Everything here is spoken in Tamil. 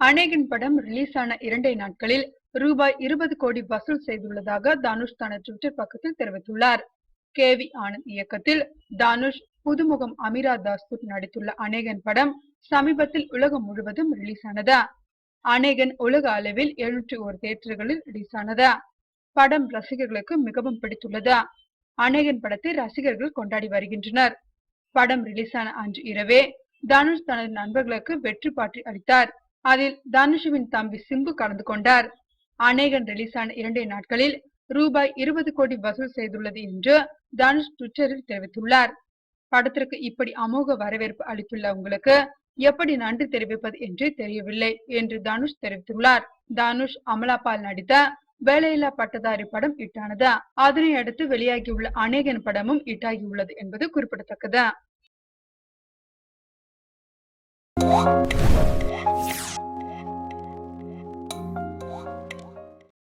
அநேகன் படம் ரிலீஸ் ஆன 2 நாட்களில் ரூபாய் 20 கோடி வசூல் செய்துள்ளதாக தனுஷ் தனது ட்விட்டர் பக்கத்தில் தெரிவித்துள்ளார். KV ஆனந்த் இயக்கத்தில் தனுஷ், புதுமுகம் அமீரா தாஸ்புர் நடித்துள்ள அநேகன் படம் சமீபத்தில் உலகம் முழுவதும் ரிலீஸ் ஆனது. அநேகன் உலக அளவில் 701 தியேட்டர்களில் ரிலீஸ் ஆனது. படம் ரசிகர்களுக்கு மிகவும் பிடித்துள்ளது. அநேகன் படத்தை ரசிகர்கள் கொண்டாடி வருகின்றனர். படம் ரிலீஸ் ஆன அன்று இரவே தனுஷ் தனது நண்பர்களுக்கு வெற்றி பார்ட்டி அளித்தார். அதில் தனுஷுவின் தம்பி சிம்பு கலந்து கொண்டார். அநேகன் ரிலீஸ் ஆன 2 நாட்களில் ரூபாய் 20 கோடி வசூல் செய்துள்ளது என்று தனுஷ் ட்விட்டரில் தெரிவித்துள்ளார். படத்திற்கு இப்படி அமோக வரவேற்பு அளித்துள்ள உங்களுக்கு எப்படி நன்றி தெரிவிப்பது என்று தெரியவில்லை என்று தனுஷ் தெரிவித்துள்ளார். தனுஷ், அமலா பால் நடித்த வேலையில்லா பட்டதாரி படம் ஹிட் ஆனது. அதனை அடுத்து வெளியாகியுள்ள அநேகன் படமும் ஹிட் ஆகியுள்ளது என்பது குறிப்பிடத்தக்கது.